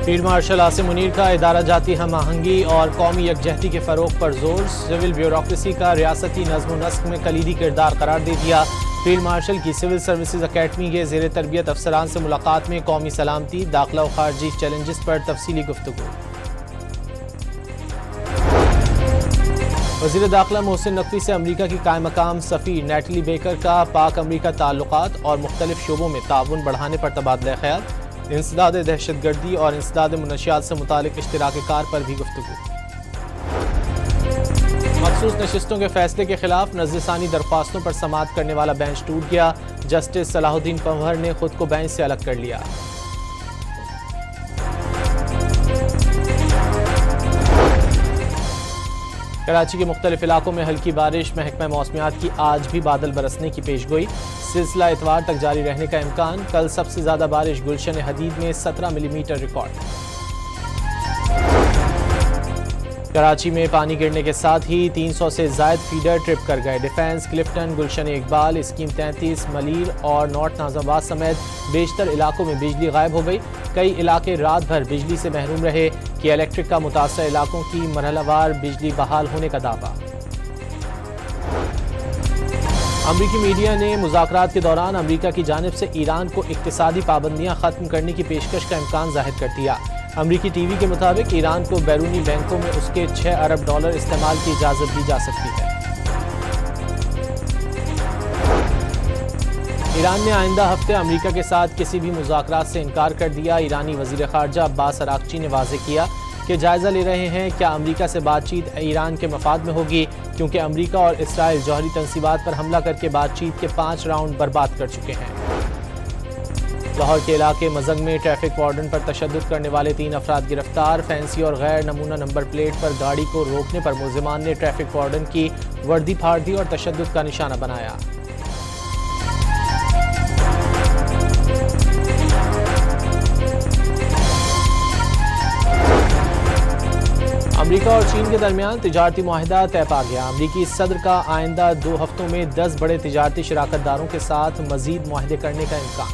Field marshal Asim Munir کا ادارہ جاتی ہم آہنگی اور قومی یکجہتی کے فروغ پر زور، سول بیوروکریسی کا ریاستی نظم و نسق میں کلیدی کردار قرار دے دیا۔ فیلڈ مارشل کی سول سروسز اکیڈمی کے زیر تربیت افسران سے ملاقات میں قومی سلامتی، داخلہ و خارجی چیلنجز پر تفصیلی گفتگو۔ وزیر داخلہ محسن نقوی سے امریکہ کی قائم مقام سفیر نیٹلی بیکر کا پاک امریکہ تعلقات اور مختلف شعبوں میں تعاون بڑھانے پر تبادلہ خیال، انسداد دہشت گردی اور انسداد منشیات سے متعلق اشتراک کار پر بھی گفتگو۔ مخصوص نشستوں کے فیصلے کے خلاف نظر ثانی درخواستوں پر سماعت کرنے والا بینچ ٹوٹ گیا، جسٹس صلاح الدین پنور نے خود کو بینچ سے الگ کر لیا۔ کراچی کے مختلف علاقوں میں ہلکی بارش، محکمہ موسمیات کی آج بھی بادل برسنے کی پیشگوئی، سلسلہ اتوار تک جاری رہنے کا امکان۔ کل سب سے زیادہ بارش گلشن حدید میں 17 ملی میٹر ریکارڈ۔ کراچی میں پانی گرنے کے ساتھ ہی 300 سے زائد فیڈر ٹرپ کر گئے۔ Defence, Clifton, Gulshan Iqbal, scheme 33، Malir اور نارتھ ناظم آباد سمیت بیشتر علاقوں میں بجلی غائب ہو گئی۔ کئی علاقے رات بھر بجلی سے محروم رہے۔ کہ الیکٹرک کا متاثرہ علاقوں کی مرحلہ وار بجلی بحال ہونے کا دعویٰ۔ امریکی میڈیا نے مذاکرات کے دوران امریکہ کی جانب سے ایران کو اقتصادی پابندیاں ختم کرنے کی پیشکش کا امکان ظاہر کر دیا۔ امریکی ٹی وی کے مطابق ایران کو بیرونی بینکوں میں اس کے 6 ارب ڈالر استعمال کی اجازت دی جا سکتی ہے۔ ایران نے آئندہ ہفتے امریکہ کے ساتھ کسی بھی مذاکرات سے انکار کر دیا۔ ایرانی وزیر خارجہ عباس اراغچی نے واضح کیا کہ جائزہ لے رہے ہیں کیا امریکہ سے بات چیت ایران کے مفاد میں ہوگی، کیونکہ امریکہ اور اسرائیل جوہری تنصیبات پر حملہ کر کے بات چیت کے 5 راؤنڈ برباد کر چکے ہیں۔ لاہور کے علاقے مزنگ میں ٹریفک وارڈن پر تشدد کرنے والے 3 افراد گرفتار۔ فینسی اور غیر نمونہ نمبر پلیٹ پر گاڑی کو روکنے پر ملزمان نے ٹریفک وارڈن کی وردی پھاڑ دی اور تشدد کا نشانہ بنایا۔ امریکہ اور چین کے درمیان تجارتی معاہدہ طے پا گیا۔ امریکی صدر کا آئندہ 2 ہفتوں میں 10 بڑے تجارتی شراکت داروں کے ساتھ مزید معاہدے کرنے کا امکان۔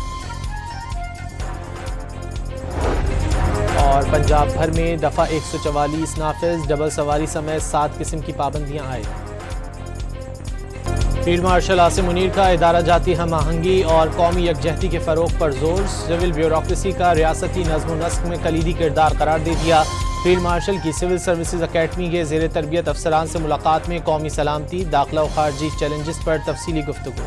اور پنجاب بھر میں دفعہ 144 نافذ، ڈبل سواری سمیت 7 قسم کی پابندیاں عائد۔ فیلڈ مارشل عاصم منیر کا ادارہ جاتی ہم آہنگی اور قومی یکجہتی کے فروغ پر زور، سول بیوروکریسی کا ریاستی نظم و نسق میں کلیدی کردار قرار دے دیا۔ فیلڈ مارشل کی سول سروسز اکیڈمی کے زیر تربیت افسران سے ملاقات میں قومی سلامتی، داخلہ و خارجی چیلنجز پر تفصیلی گفتگو۔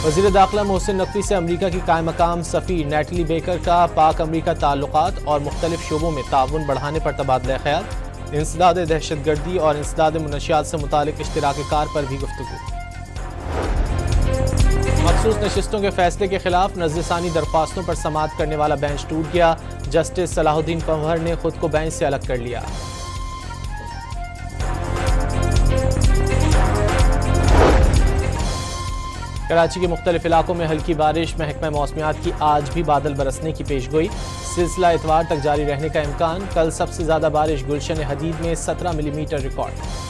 وزیر داخلہ محسن نقوی سے امریکہ کی قائم مقام سفیر نیٹلی بیکر کا پاک امریکہ تعلقات اور مختلف شعبوں میں تعاون بڑھانے پر تبادلہ خیال، انسداد دہشت گردی اور انسداد منشیات سے متعلق اشتراک کار پر بھی گفتگو۔ مخصوص نشستوں کے فیصلے کے خلاف نظر ثانی درخواستوں پر سماعت کرنے والا بینچ ٹوٹ گیا، جسٹس صلاح الدین پنور نے خود کو بینچ سے الگ کر لیا۔ کراچی کے مختلف علاقوں میں ہلکی بارش، محکمہ موسمیات کی آج بھی بادل برسنے کی پیشگوئی، سلسلہ اتوار تک جاری رہنے کا امکان۔ کل سب سے زیادہ بارش گلشن حدید میں 17 ملی میٹر ریکارڈ۔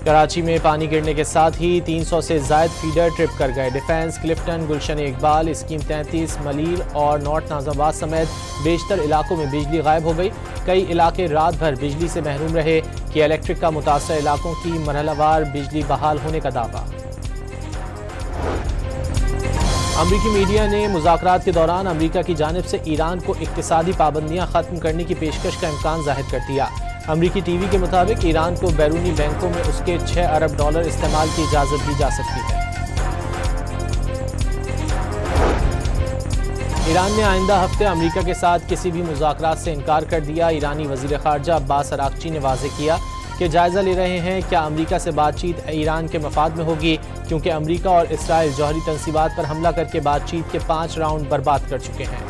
کراچی میں پانی گرنے کے ساتھ ہی 300 سے زائد فیڈر ٹرپ کر گئے۔ Defence, Clifton, Gulshan Iqbal, scheme 33، Malir اور نارتھ ناظم آباد سمیت بیشتر علاقوں میں بجلی غائب ہو گئی۔ کئی علاقے رات بھر بجلی سے محروم رہے۔ کہ الیکٹرک کا متاثرہ علاقوں کی مرحلہ وار بجلی بحال ہونے کا دعویٰ۔ امریکی میڈیا نے مذاکرات کے دوران امریکہ کی جانب سے ایران کو اقتصادی پابندیاں ختم کرنے کی پیشکش کا امکان ظاہر کر دیا۔ امریکی ٹی وی کے مطابق ایران کو بیرونی بینکوں میں اس کے 6 ارب ڈالر استعمال کی اجازت دی جا سکتی ہے۔ ایران نے آئندہ ہفتے امریکہ کے ساتھ کسی بھی مذاکرات سے انکار کر دیا۔ ایرانی وزیر خارجہ عباس اراغچی نے واضح کیا کہ جائزہ لے رہے ہیں کیا امریکہ سے بات چیت ایران کے مفاد میں ہوگی، کیونکہ امریکہ اور اسرائیل جوہری تنصیبات پر حملہ کر کے بات چیت کے 5 راؤنڈ برباد کر چکے ہیں۔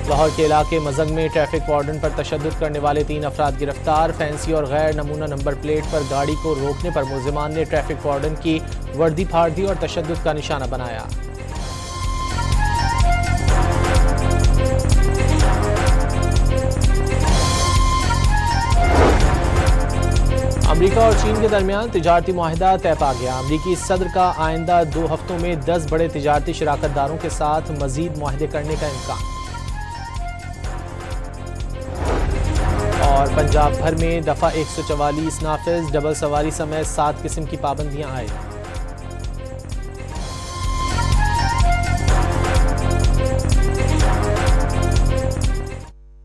لاہور کے علاقے مزنگ میں ٹریفک وارڈن پر تشدد کرنے والے 3 افراد گرفتار۔ فینسی اور غیر نمونہ نمبر پلیٹ پر گاڑی کو روکنے پر ملزمان نے ٹریفک وارڈن کی وردی پھاڑ دی اور تشدد کا نشانہ بنایا۔ امریکہ اور چین کے درمیان تجارتی معاہدہ طے پا گیا۔ امریکی صدر کا آئندہ 2 ہفتوں میں 10 بڑے تجارتی شراکت داروں کے ساتھ مزید معاہدے کرنے کا امکان۔ اور پنجاب بھر میں دفعہ 144 نافذ، ڈبل سواری سمیت 7 قسم کی پابندیاں عائد۔